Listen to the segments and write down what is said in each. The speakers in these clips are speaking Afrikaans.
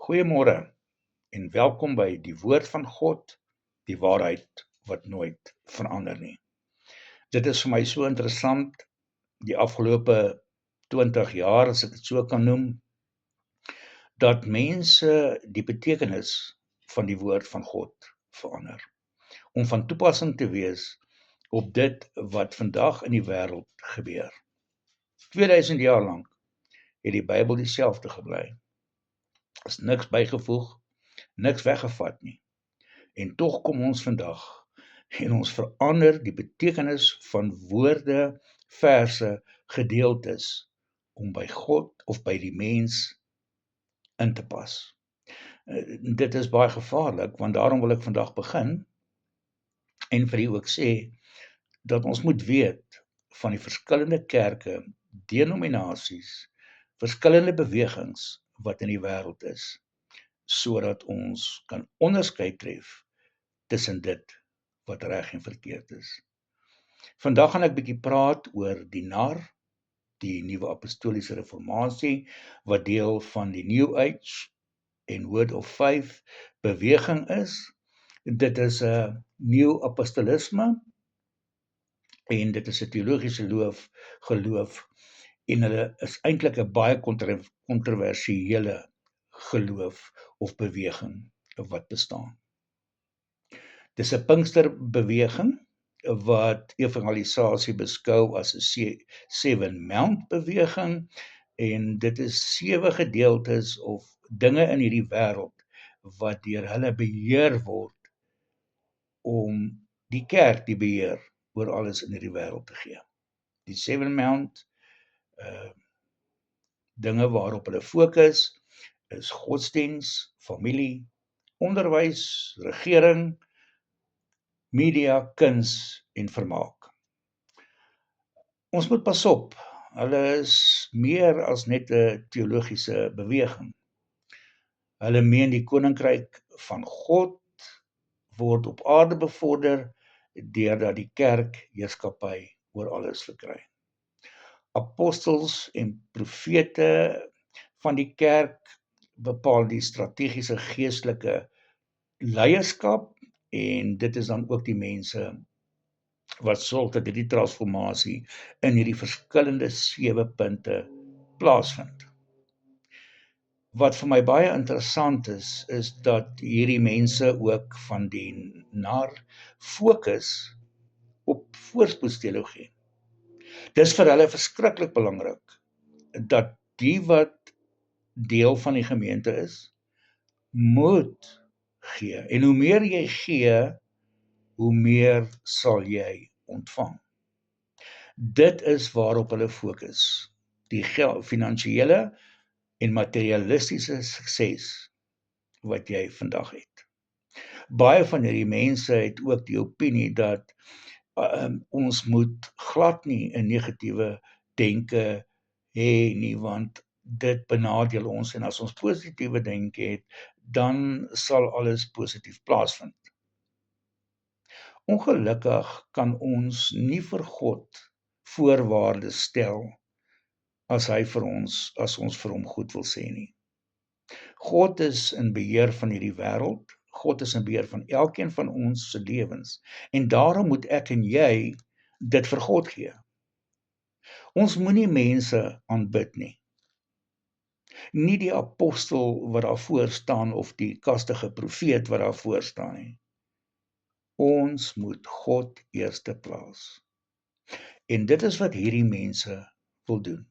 Goeiemôre en welkom by die woord van God, die waarheid wat nooit verander nie. Dit is vir my so interessant, die afgelope 20 jaar, as ek dit so kan noem, dat mense die betekenis van die woord van God verander, om van toepassing te wees op dit wat vandag in die wêreld gebeur. 2000 jaar lank het die Bybel dieselfde gebly. Is niks bygevoeg, niks weggevat nie. En tog kom ons vandag en ons verander die betekenis van woorde, verse, gedeeltes om by God of by die mens in te pas. Dit is baie gevaarlik, want daarom wil ek vandag begin en vir u ook sê dat ons moet weet van die verskillende kerke, denominasies, verskillende bewegings wat in die wêreld is, sodat ons kan onderskei tref tussen dit wat reg en verkeerd is. Vandag gaan ek bietjie praat oor die NAR, die Nuwe Apostoliese Reformatie, wat deel van die New Age en Word of Faith beweging is. Dit is 'n New Apostolisme en dit is 'n teologiese geloof en hulle is eintlik 'n baie kontroversiële geloof of beweging wat bestaan. Dis 'n Pinksterbeweging wat evangelisasie beskou as 'n Seven Mount beweging en dit is 7 gedeeltes of dinge in hierdie wêreld wat deur hulle beheer word om die kerk die beheer oor alles in hierdie wêreld te gee. Die Seven Mount dinge waarop hulle fokus is godsdiens, familie, onderwys, regering, media, kuns en vermaak. Ons moet pas op, hulle is meer as net 'n teologiese beweging. Hulle meen die koninkryk van God word op aarde bevorder deurdat die kerk heerskappy oor alles verkry. Apostels en profete van die kerk bepaal die strategiese geestelike leierskap en dit is dan ook die mense wat sorg dat hierdie transformasie in hierdie verskillende 7 punte plaasvind. Wat vir my baie interessant is dat hierdie mense ook van die NAR fokus op voorspoedsteologie. Dis vir hulle verskriklik belangrik dat die wat deel van die gemeente is, moet gee. En hoe meer jy gee, hoe meer sal jy ontvang. Dit is waarop hulle fokus. Die finansiële en materialistiese sukses wat jy vandag het. Baie van hierdie mense het ook die opinie dat ons moet glad nie 'n negatiewe denke hê nie, want dit benadeel ons en as ons positiewe denke het, dan sal alles positief plaasvind. Ongelukkig kan ons nie vir God voorwaardes stel as ons vir hom goed wil sê nie. God is in beheer van hierdie wêreld, God is in beheer van elkeen van ons se lewens en daarom moet ek en jy dit vir God gee. Ons moenie mense aanbid nie. Nie die apostel wat daar voor staan of die kastige profeet wat daar voor staan nie. Ons moet God eerste plaas. En dit is wat hierdie mense wil doen.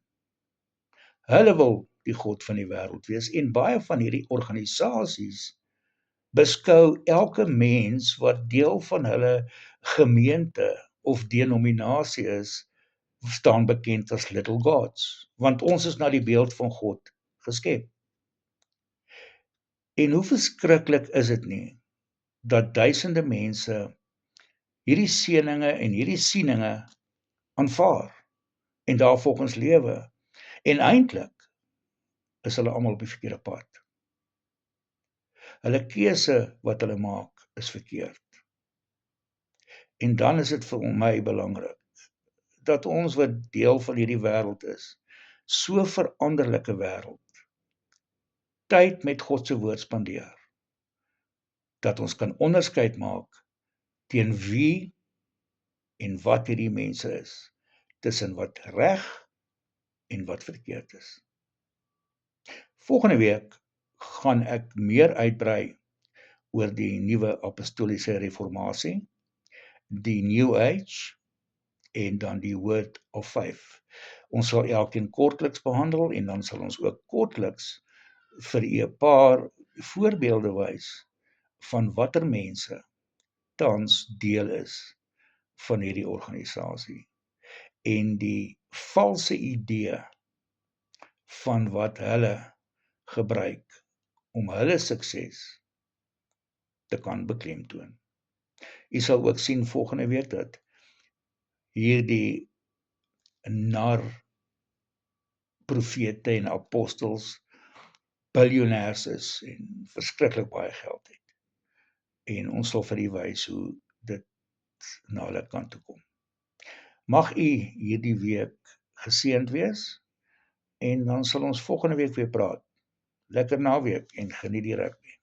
Hulle wil die God van die wêreld wees en baie van hierdie organisasies beskou elke mens wat deel van hulle gemeente of denominasie is, staan bekend as little gods, want ons is na die beeld van God geskep. En hoe verskriklik is dit nie, dat duisende mense hierdie seëninge en hierdie sieninge aanvaar en daarvolgens lewe, en eintlik is hulle almal op die verkeerde pad. Hulle keuse wat hulle maak is verkeerd. En dan is dit vir my belangrik dat ons wat deel van hierdie wêreld is, so veranderlike wêreld, tyd met God se woord spandeer, dat ons kan onderskeid maak teen wie en wat hierdie mense is, tussen wat reg en wat verkeerd is. Volgende week gaan ek meer uitbrei oor die nuwe apostoliese reformatie, die New Age en dan die Word of Faith. Ons sal elkeen kortliks behandel en dan sal ons ook kortliks vir u 'n paar voorbeelde wys van watter mense tans deel is van hierdie organisasie en die valse idee van wat hulle gebruik om hulle sukses te kan beklemtoon. U sal ook sien volgende week dat hierdie nar profete en apostels biljonêers is en verskriklik baie geld het. En ons sal vir u wys hoe dit na hulle kant toe kom. Mag u hierdie week geseënd wees en dan sal ons volgende week weer praat. Lekker naweek en geniet die rugby.